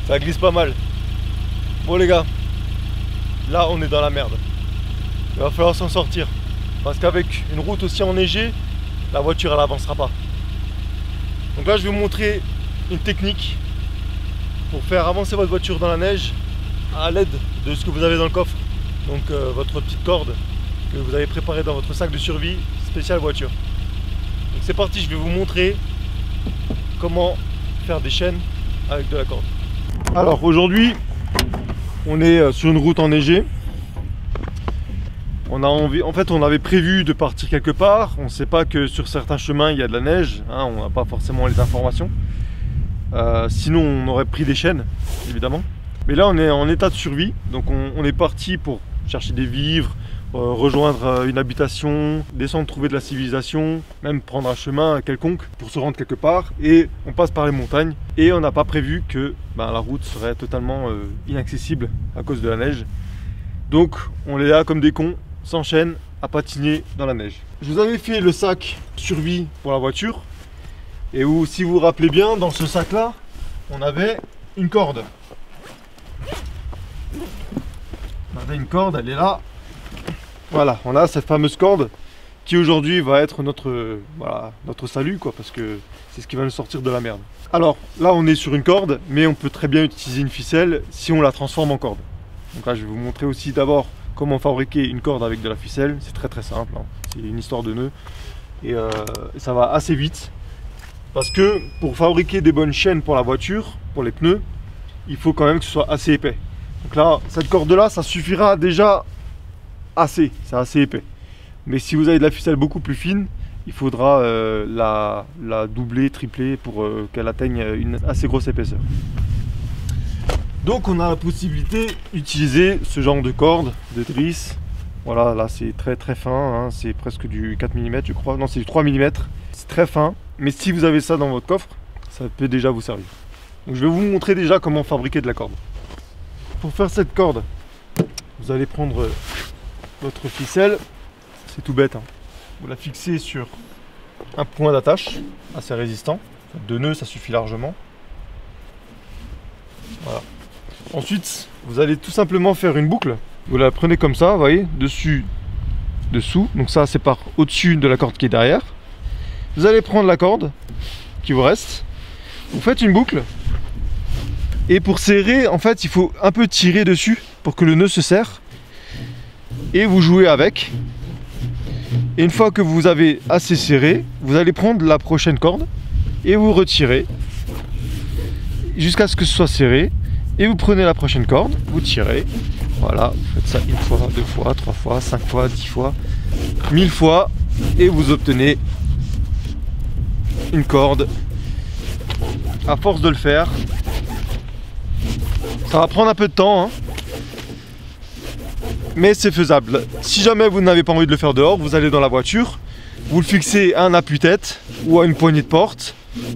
Ça glisse pas mal. Bon les gars, là on est dans la merde. Il va falloir s'en sortir. Parce qu'avec une route aussi enneigée, la voiture elle avancera pas. Donc là je vais vous montrer une technique pour faire avancer votre voiture dans la neige à l'aide de ce que vous avez dans le coffre. Donc votre petite corde que vous avez préparée dans votre sac de survie spécial voiture. Donc c'est parti, je vais vous montrer comment faire des chaînes avec de la corde. Alors aujourd'hui on est sur une route enneigée. On avait prévu de partir quelque part. On ne sait pas que sur certains chemins il y a de la neige, hein, on n'a pas forcément les informations. Sinon on aurait pris des chaînes évidemment. Mais là on est en état de survie, donc on est parti pour chercher des vivres, rejoindre une habitation, descendre trouver de la civilisation, même prendre un chemin quelconque pour se rendre quelque part. Et on passe par les montagnes et on n'a pas prévu que la route serait totalement inaccessible à cause de la neige. Donc on est là comme des cons, sans chaîne, à patiner dans la neige. Je vous avais fait le sac survie pour la voiture. Et si vous vous rappelez bien, dans ce sac là, on avait une corde. On avait une corde, elle est là. Voilà, on a cette fameuse corde qui aujourd'hui va être notre salut, quoi, parce que c'est ce qui va nous sortir de la merde. Alors là on est sur une corde, mais on peut très bien utiliser une ficelle si on la transforme en corde. Donc là je vais vous montrer aussi d'abord comment fabriquer une corde avec de la ficelle. C'est très simple, hein. C'est une histoire de nœud et ça va assez vite. Parce que pour fabriquer des bonnes chaînes pour la voiture, pour les pneus, il faut quand même que ce soit assez épais. Donc là, cette corde là, ça suffira déjà assez, c'est assez épais. Mais si vous avez de la ficelle beaucoup plus fine, il faudra la doubler, tripler pour qu'elle atteigne une assez grosse épaisseur. Donc on a la possibilité d'utiliser ce genre de corde, de drisse. Voilà, là c'est très fin, hein, c'est presque du 4 mm je crois, non c'est du 3 mm. C'est très fin, mais si vous avez ça dans votre coffre, ça peut déjà vous servir. Donc je vais vous montrer déjà comment fabriquer de la corde. Pour faire cette corde, vous allez prendre votre ficelle, c'est tout bête, hein. Vous la fixez sur un point d'attache assez résistant, 2 nœuds ça suffit largement. Voilà. Ensuite, vous allez tout simplement faire une boucle. Vous la prenez comme ça, vous voyez, dessus, dessous. Donc ça, c'est par au-dessus de la corde qui est derrière. Vous allez prendre la corde qui vous reste. Vous faites une boucle. Et pour serrer, en fait, il faut un peu tirer dessus pour que le nœud se serre. Et vous jouez avec. Et une fois que vous avez assez serré, vous allez prendre la prochaine corde et vous retirez jusqu'à ce que ce soit serré. Et vous prenez la prochaine corde, vous tirez. Voilà, vous faites ça 1 fois, 2 fois, 3 fois, 5 fois, 10 fois, 1000 fois. Et vous obtenez une corde. À force de le faire, ça va prendre un peu de temps, hein, mais c'est faisable. Si jamais vous n'avez pas envie de le faire dehors, vous allez dans la voiture, vous le fixez à un appui-tête ou à une poignée de porte,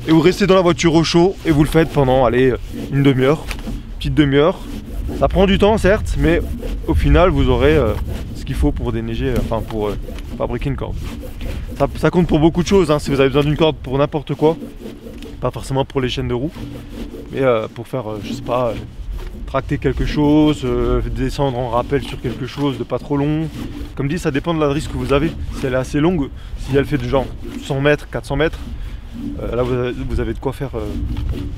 et vous restez dans la voiture au chaud, et vous le faites pendant, allez, une demi-heure, petite demi-heure. Ça prend du temps certes, mais au final vous aurez ce qu'il faut pour déneiger, enfin pour fabriquer une corde. Ça compte pour beaucoup de choses, hein, si vous avez besoin d'une corde pour n'importe quoi, pas forcément pour les chaînes de roue, mais pour faire, je sais pas, tracter quelque chose, descendre en rappel sur quelque chose de pas trop long. Comme dit, ça dépend de la drisse que vous avez. Si elle est assez longue, si elle fait du genre 100 mètres, 400 mètres, là vous avez de quoi faire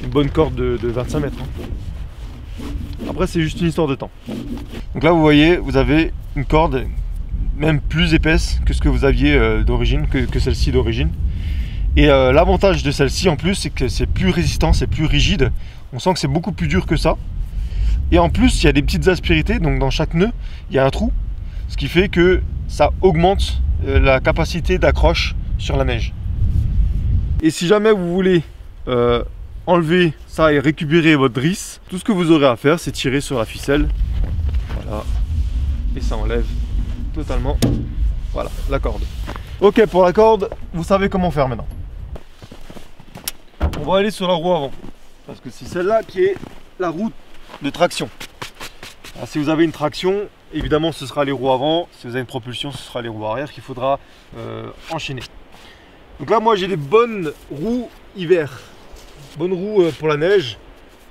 une bonne corde de 25 mètres. Hein. Après c'est juste une histoire de temps. Donc là vous voyez, vous avez une corde même plus épaisse que ce que vous aviez d'origine, que celle-ci d'origine. Et l'avantage de celle-ci en plus, c'est que c'est plus résistant, c'est plus rigide. On sent que c'est beaucoup plus dur que ça. Et en plus, il y a des petites aspérités, donc dans chaque nœud, il y a un trou. Ce qui fait que ça augmente la capacité d'accroche sur la neige. Et si jamais vous voulez enlever ça et récupérer votre drisse, tout ce que vous aurez à faire, c'est tirer sur la ficelle. Voilà. Et ça enlève totalement, voilà, la corde. Ok, pour la corde, vous savez comment faire maintenant. On va aller sur la roue avant, parce que c'est celle-là qui est la roue de traction. Alors, si vous avez une traction, évidemment ce sera les roues avant. Si vous avez une propulsion, ce sera les roues arrière qu'il faudra enchaîner. Donc là moi j'ai des bonnes roues hiver, bonnes roues pour la neige,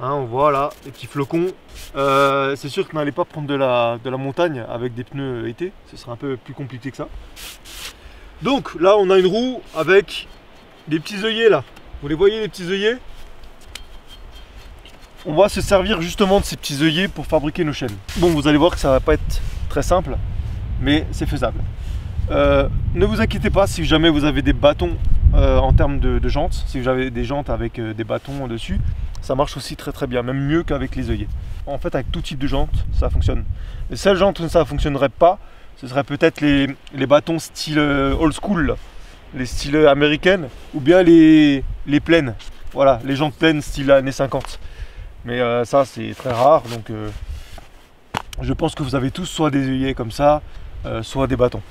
Hein, on voit là les petits flocons. C'est sûr que n'allez pas prendre de la montagne avec des pneus été, ce sera un peu plus compliqué que ça. Donc là on a une roue avec des petits œillets là. Vous les voyez les petits œillets? On va se servir justement de ces petits œillets pour fabriquer nos chaînes. Bon, vous allez voir que ça va pas être très simple, mais c'est faisable. Ne vous inquiétez pas si jamais vous avez des bâtons en termes de jantes, si vous avez des jantes avec des bâtons dessus, ça marche aussi très bien, même mieux qu'avec les œillets. En fait, avec tout type de jantes, ça fonctionne. Les seules jantes où ça ne fonctionnerait pas, ce serait peut-être les bâtons style old school, là. Les styles américaines, ou bien les plaines. Voilà, les jantes pleines style années 50. Mais ça, c'est très rare, donc je pense que vous avez tous soit des œillets comme ça, soit des bâtons.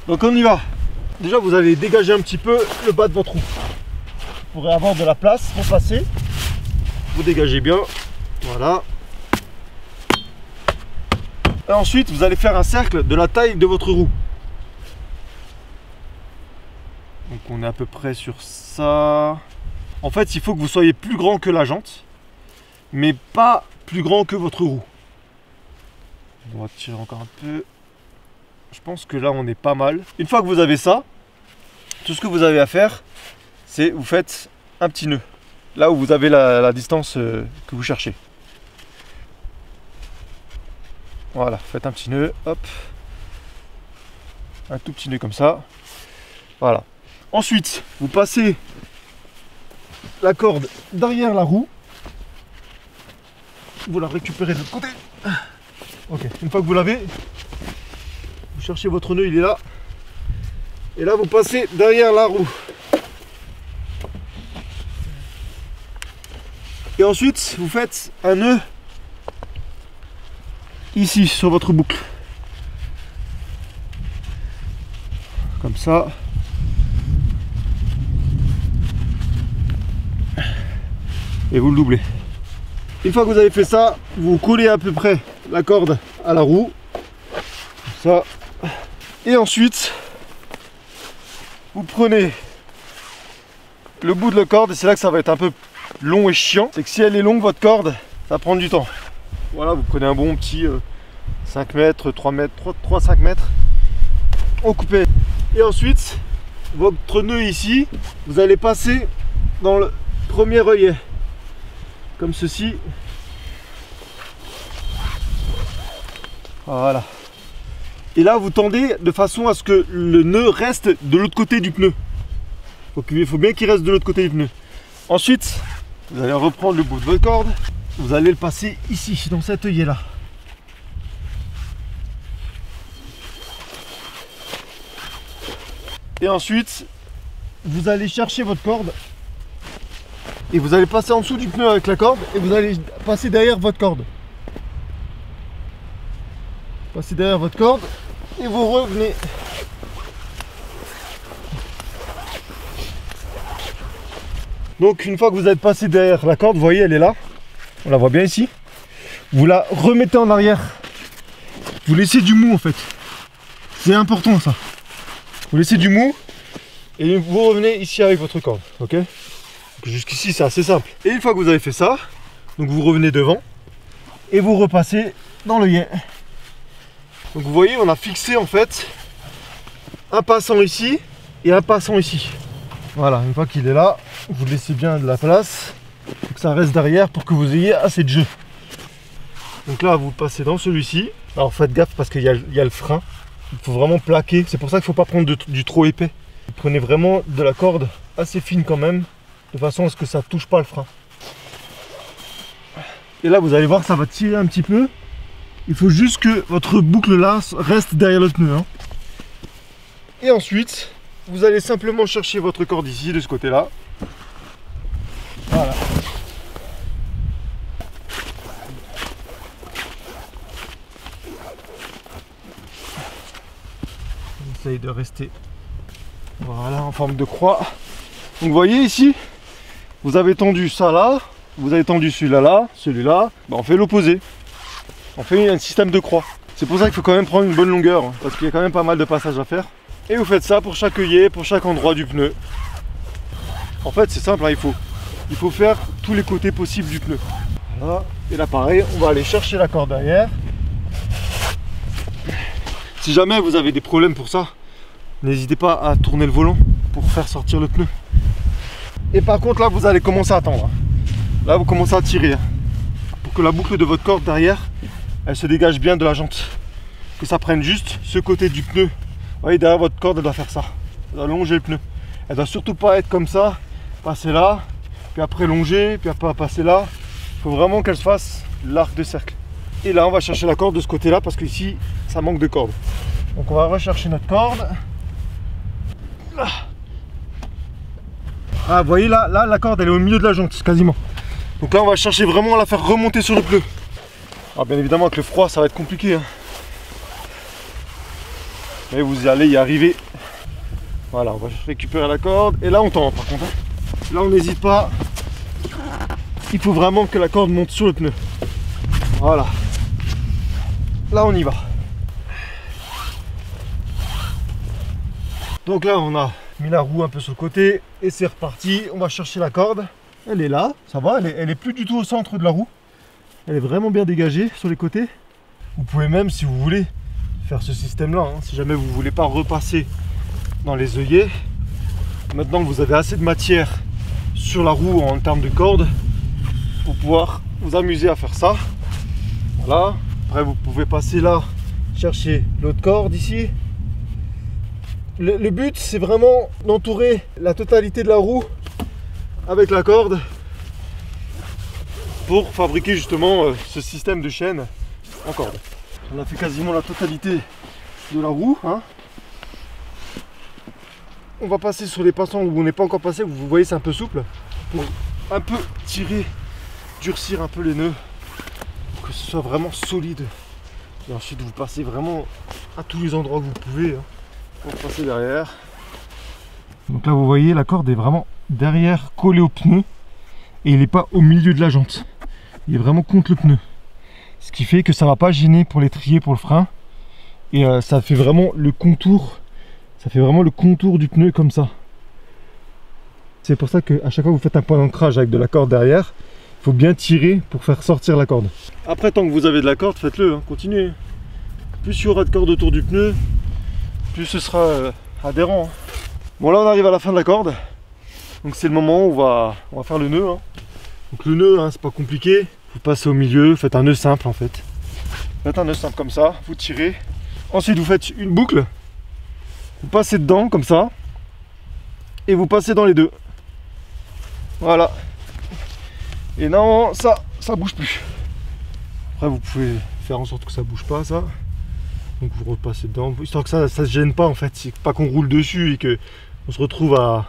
Donc on y va. Déjà, vous allez dégager un petit peu le bas de votre roue. Vous pourrez avoir de la place pour passer. Vous dégagez bien, voilà. Et ensuite, vous allez faire un cercle de la taille de votre roue. Donc on est à peu près sur ça. En fait, il faut que vous soyez plus grand que la jante, mais pas plus grand que votre roue. On va tirer encore un peu. Je pense que là, on est pas mal. Une fois que vous avez ça, tout ce que vous avez à faire, c'est vous faites un petit nœud. Là où vous avez la distance que vous cherchez. Voilà, faites un petit nœud, hop. Un tout petit nœud comme ça. Voilà. Ensuite, vous passez la corde derrière la roue. Vous la récupérez de l'autre côté. Ok, une fois que vous l'avez, vous cherchez votre nœud, il est là. Et là, vous passez derrière la roue. Et ensuite, vous faites un nœud ici sur votre boucle. Comme ça. Et vous le doublez. Une fois que vous avez fait ça, vous collez à peu près la corde à la roue. Comme ça. Et ensuite, vous prenez le bout de la corde, et c'est là que ça va être un peu long et chiant. C'est que si elle est longue, votre corde, ça va prendre du temps. Voilà, vous prenez un bon petit 5 mètres, 3 mètres, 3-5 mètres. On coupe. Et ensuite, votre nœud ici, vous allez passer dans le premier œillet. Comme ceci. Voilà. Et là, vous tendez de façon à ce que le nœud reste de l'autre côté du pneu. Il faut bien qu'il reste de l'autre côté du pneu. Ensuite, vous allez reprendre le bout de votre corde. Vous allez le passer ici, dans cet œillet là. Et ensuite, vous allez chercher votre corde. Et vous allez passer en dessous du pneu avec la corde. Et vous allez passer derrière votre corde. Passez derrière votre corde. Et vous revenez. Donc une fois que vous êtes passé derrière la corde, vous voyez, elle est là. On la voit bien ici. Vous la remettez en arrière. Vous laissez du mou en fait. C'est important ça. Vous laissez du mou. Et vous revenez ici avec votre corde. Ok? Jusqu'ici c'est assez simple. Et une fois que vous avez fait ça, donc vous revenez devant. Et vous repassez dans l'œillet. Donc vous voyez, on a fixé en fait un passant ici et un passant ici. Voilà, une fois qu'il est là, vous laissez bien de la place pour que ça reste derrière pour que vous ayez assez de jeu. Donc là, vous passez dans celui-ci. Alors faites gaffe parce qu'il y a le frein. Il faut vraiment plaquer. C'est pour ça qu'il ne faut pas prendre du trop épais. Vous prenez vraiment de la corde assez fine quand même, de façon à ce que ça ne touche pas le frein. Et là, vous allez voir, ça va tirer un petit peu. Il faut juste que votre boucle là reste derrière le pneu. Hein. Et ensuite, vous allez simplement chercher votre corde ici, de ce côté-là. Voilà. On essaye de rester voilà, en forme de croix. Donc vous voyez ici, vous avez tendu ça là, vous avez tendu celui-là là, celui-là. Ben, on fait l'opposé. On fait un système de croix. C'est pour ça qu'il faut quand même prendre une bonne longueur, hein, parce qu'il y a quand même pas mal de passages à faire. Et vous faites ça pour chaque œillet, pour chaque endroit du pneu. En fait c'est simple, hein, il faut faire tous les côtés possibles du pneu. Voilà. Et là pareil, on va aller chercher la corde derrière. Si jamais vous avez des problèmes pour ça, n'hésitez pas à tourner le volant pour faire sortir le pneu. Et par contre là vous allez commencer à tendre. Là vous commencez à tirer pour que la boucle de votre corde derrière elle se dégage bien de la jante. Que ça prenne juste ce côté du pneu. Vous voyez derrière votre corde elle doit faire ça. Elle doit longer le pneu. Elle doit surtout pas être comme ça, passer là, puis après longer, puis après passer là. Il faut vraiment qu'elle se fasse l'arc de cercle. Et là on va chercher la corde de ce côté là parce qu'ici ça manque de corde. Donc on va rechercher notre corde. Ah vous voyez là la corde elle est au milieu de la jante quasiment. Donc là on va chercher vraiment à la faire remonter sur le pneu. Alors bien évidemment avec le froid ça va être compliqué hein. Mais vous allez y arriver. Voilà, on va récupérer la corde et là on tend par contre hein. Là on n'hésite pas. Il faut vraiment que la corde monte sur le pneu. Voilà. Là on y va. Donc là on a mis la roue un peu sur le côté et c'est reparti. On va chercher la corde. Elle est là, ça va, elle est plus du tout au centre de la roue. Elle est vraiment bien dégagée sur les côtés. Vous pouvez même, si vous voulez, faire ce système là hein, si jamais vous ne voulez pas repasser dans les œillets. Maintenant que vous avez assez de matière sur la roue en termes de corde pour pouvoir vous amuser à faire ça. Voilà. Après vous pouvez passer là, chercher l'autre corde ici. Le but c'est vraiment d'entourer la totalité de la roue avec la corde pour fabriquer justement ce système de chaîne en corde. On a fait quasiment la totalité de la roue hein. On va passer sur les passants où on n'est pas encore passé, vous voyez c'est un peu souple, pour un peu tirer, durcir un peu les nœuds, pour que ce soit vraiment solide. Et ensuite vous passez vraiment à tous les endroits que vous pouvez hein, pour passer derrière. Donc là vous voyez la corde est vraiment derrière collée au pneu et il n'est pas au milieu de la jante. Il est vraiment contre le pneu. Ce qui fait que ça ne va pas gêner pour l'étrier, pour le frein. Et ça fait vraiment le contour. Ça fait vraiment le contour du pneu comme ça. C'est pour ça qu'à chaque fois que vous faites un point d'ancrage avec de la corde derrière, il faut bien tirer pour faire sortir la corde. Après, tant que vous avez de la corde, faites-le, hein, continuez. Plus il y aura de corde autour du pneu, plus ce sera adhérent. Hein. Bon là on arrive à la fin de la corde. Donc c'est le moment où on va faire le nœud. Hein. Donc le nœud, hein, c'est pas compliqué. Vous passez au milieu, faites un nœud simple en fait. Faites un nœud simple comme ça, vous tirez. Ensuite vous faites une boucle. Vous passez dedans comme ça. Et vous passez dans les deux. Voilà. Et non, ça bouge plus. Après vous pouvez faire en sorte que ça bouge pas ça. Donc vous repassez dedans, histoire que ça se gêne pas en fait. C'est pas qu'on roule dessus et que on se retrouve à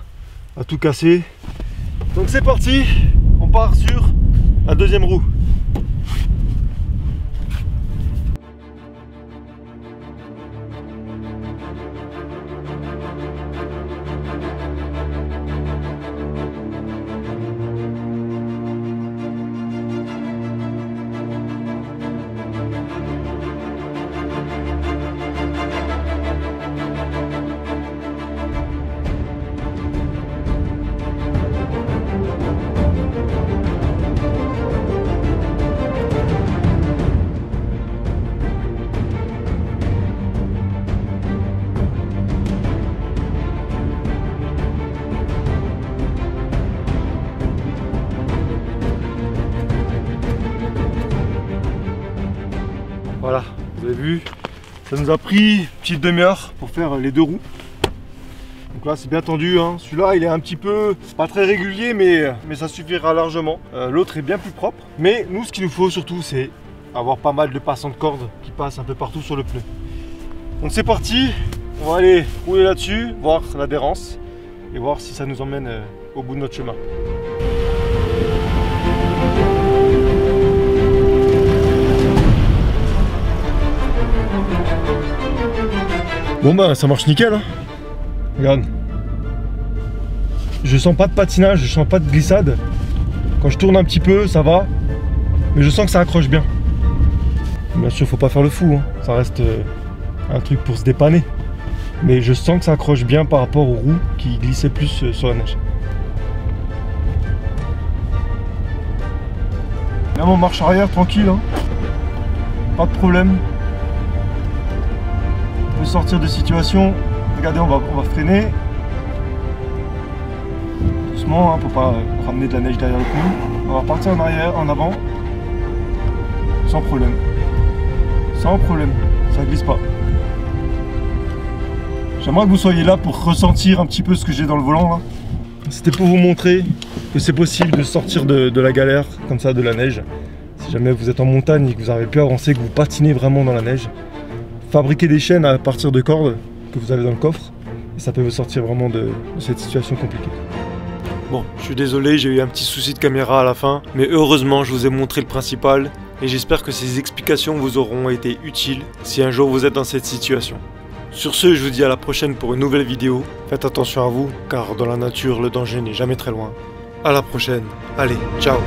tout casser. Donc c'est parti, on part sur la deuxième roue. Voilà, vous avez vu, ça nous a pris une petite demi-heure pour faire les deux roues. Donc là c'est bien tendu, hein. Celui-là il est un petit peu, pas très régulier mais ça suffira largement. L'autre est bien plus propre. Mais nous ce qu'il nous faut surtout c'est avoir pas mal de passants de corde qui passent un peu partout sur le pneu. Donc c'est parti, on va aller rouler là-dessus, voir l'adhérence et voir si ça nous emmène au bout de notre chemin. Bon bah ça marche nickel hein. Regarde. Je sens pas de patinage, je sens pas de glissade. Quand je tourne un petit peu ça va. Mais je sens que ça accroche bien. Bien sûr faut pas faire le fou hein. Ça reste un truc pour se dépanner. Mais je sens que ça accroche bien par rapport aux roues qui glissaient plus sur la neige. Même en marche arrière, tranquille, hein. Pas de problème. On peut sortir de situation. Regardez, on va freiner. Doucement, hein, pour pas ramener de la neige derrière le pneu. On va repartir en arrière, en avant. Sans problème. Sans problème. Ça glisse pas. J'aimerais que vous soyez là pour ressentir un petit peu ce que j'ai dans le volant là. C'était pour vous montrer que c'est possible de sortir de la galère, comme ça, de la neige. Si jamais vous êtes en montagne et que vous n'arrivez plus à avancer, que vous patinez vraiment dans la neige, fabriquez des chaînes à partir de cordes que vous avez dans le coffre. Et ça peut vous sortir vraiment de cette situation compliquée. Bon, je suis désolé, j'ai eu un petit souci de caméra à la fin, mais heureusement je vous ai montré le principal et j'espère que ces explications vous auront été utiles si un jour vous êtes dans cette situation. Sur ce, je vous dis à la prochaine pour une nouvelle vidéo. Faites attention à vous, car dans la nature, le danger n'est jamais très loin. À la prochaine. Allez, ciao.